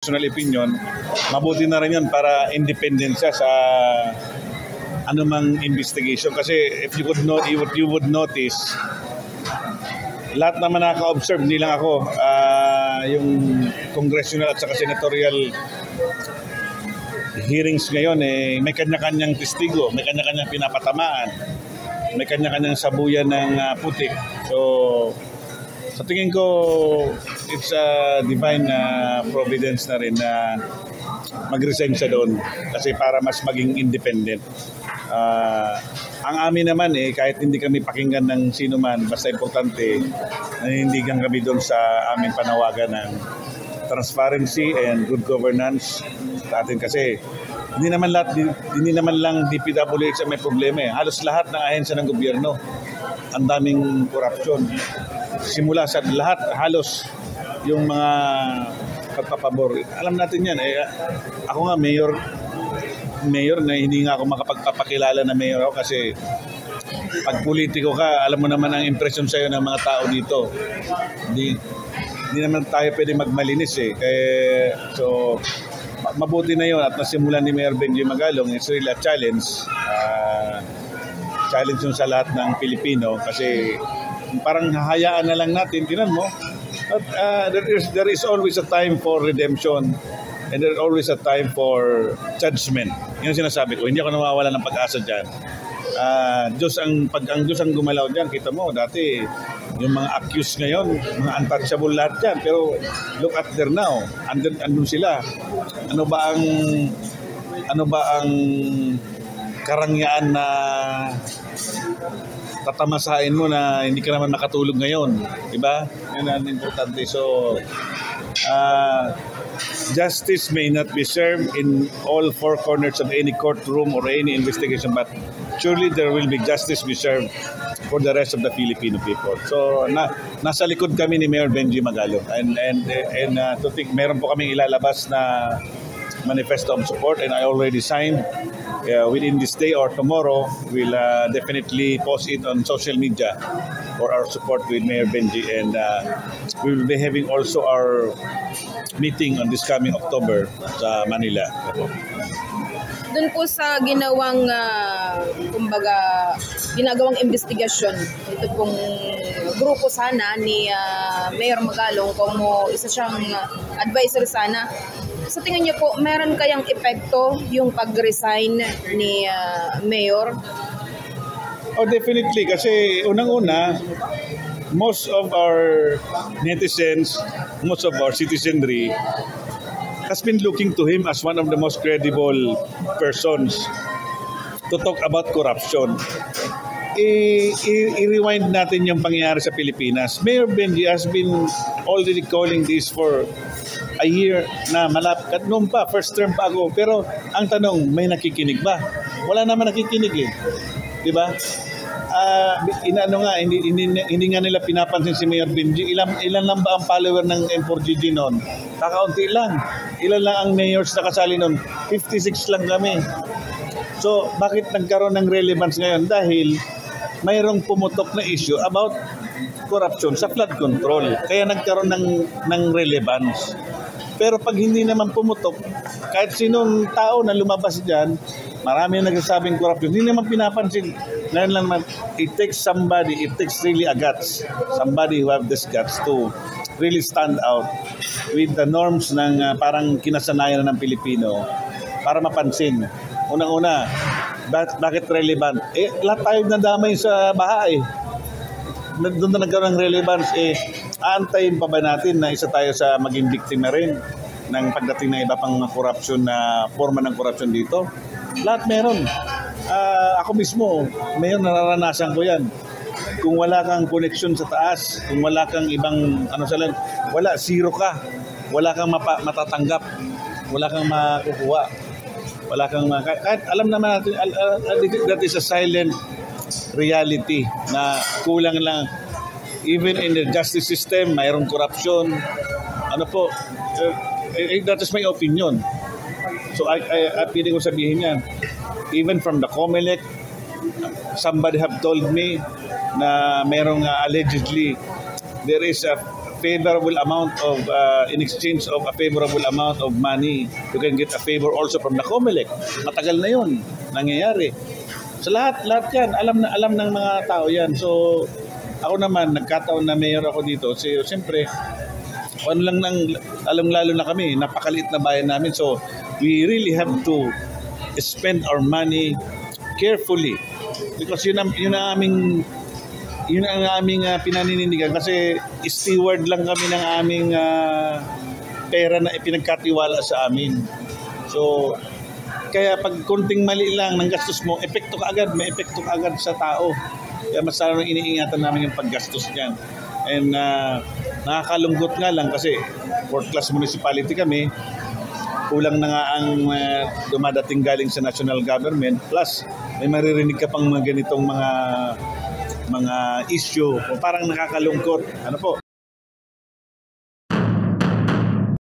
personal opinion, mabuti na rin yun para independent siya sa anumang investigation. Kasi if you would notice, lahat naman nakaka-observe, hindi lang ako, yung congressional at saka senatorial hearings ngayon, may kanya-kanyang testigo, may kanya-kanyang pinapatamaan, may kanya-kanyang sabuyan ng putik. So, sa tingin ko, it's a divine providence na rin na mag-resign siya doon kasi para mas maging independent. Ang amin naman kahit hindi kami pakinggan ng sino man, basta importante, nanindigan kami doon sa aming panawagan ng transparency and good governance sa atin kasi hindi naman lang DPWH ang may problema Halos lahat ng ahensya ng gobyerno ang daming korupsyon. Simula sa lahat, halos yung mga pagpapabor. Alam natin yan. Ako nga, mayor na hindi nga ako makapagpapakilala na mayor ako kasi pag politiko ka, alam mo naman ang impresyon sa'yo ng mga tao dito. Hindi naman tayo pwede magmalinis So, mabuti na yun at nasimulan ni Mayor Benji Magalong. It's really a challenge. Challenge yun sa lahat ng Pilipino kasi parang hahayaan na lang natin. Tinan mo, there is always a time for redemption and there is always a time for judgment. Yun ang sinasabi ko. Hindi ako nawawala ng pag-asa dyan. Pag ang Diyos ang gumalaw dyan, kita mo, dati yung mga accused ngayon, mga untouchable lahat dyan. Pero look at there now. Andun sila. Ano ba ang karangyaan na tatamasain mo na hindi ka naman nakatulog ngayon, diba? Yan ang importante. So, justice may not be served in all four corners of any courtroom or any investigation, but surely there will be justice be served for the rest of the Filipino people. So, nasa likod kami ni Mayor Benji Magalong and to think, meron po kaming ilalabas na manifesto of support and I already signed. Within this day or tomorrow, we'll definitely post it on social media for our support with Mayor Benji and we will be having also our meeting on this coming October sa Manila. Doon po sa ginawang ginagawang investigasyon, ito pong grupo sana ni Mayor Magalong, kung isa siyang advisor sana. Sa tingin niyo po, meron kayang epekto yung pag-resign ni Mayor? Oh, definitely. Kasi unang-una, most of our netizens, most of our citizenry has been looking to him as one of the most credible persons to talk about corruption. I-rewind natin yung pangyayari sa Pilipinas. Mayor Benji has been already calling this for a year na malapit. Noon pa, first term pa ako. Pero ang tanong, may nakikinig ba? Wala naman nakikinig Diba? Hindi nga nila pinapansin si Mayor Benji. Ilan lang ba ang follower ng M4GG noon? Kakaunti lang. Ilan lang ang mayors na kasali noon? 56 lang kami. So, bakit nagkaroon ng relevance ngayon? Dahil mayroong pumutok na issue about corruption sa flood control. Kaya nagkaroon ng relevance. Pero pag hindi naman pumutok, kahit sinong tao na lumabas dyan, marami na nagsasabing corruption, hindi naman pinapansin. Ngayon lang naman, it takes really a guts. Somebody who have this guts to really stand out with the norms ng parang kinasanayan ng Pilipino para mapansin. Unang-una, bakit relevant? Lahat tayo nadamay sa baha Doon na nagkaroon ng relevance aantayin pa ba natin na isa tayo sa maging biktima rin ng pagdating ng iba pang corruption na forma ng corruption dito? Lahat meron. Ako mismo, mayor, nararanasan ko yan. Kung wala kang connection sa taas, kung wala kang ibang zero ka. Wala kang matatanggap. Wala kang makukuha. Wala kang kahit alam naman natin, that is a silent reality na kulang lang. Even in the justice system, mayroong corruption. That is my opinion. So I pwede ko sabihin yan. Even from the COMELEC, somebody have told me na mayroong allegedly there is a favorable amount of, in exchange of a favorable amount of money, you can get a favor also from the COMELEC. Matagal na yun, nangyayari. So lahat yan, alam ng mga tao yan. So ako naman, nagkataon na mayor ako dito. So siyempre, lalo na kami, napakaliit na bayan namin. So we really have to spend our money carefully. Because yun ang aming pinaninindigan, kasi steward lang kami ng aming pera na ipinagkatiwala sa amin. So kaya pag konting mali lang ng gastos mo, may epekto ka agad sa tao. Kaya mas sarang iniingatan namin yung paggastos niyan. And nakakalungkot nga lang kasi fourth class municipality kami, kulang na nga ang dumadating galing sa national government, plus may maririnig ka pang mga ganitong mga issue. Parang nakakalungkot. Ano po?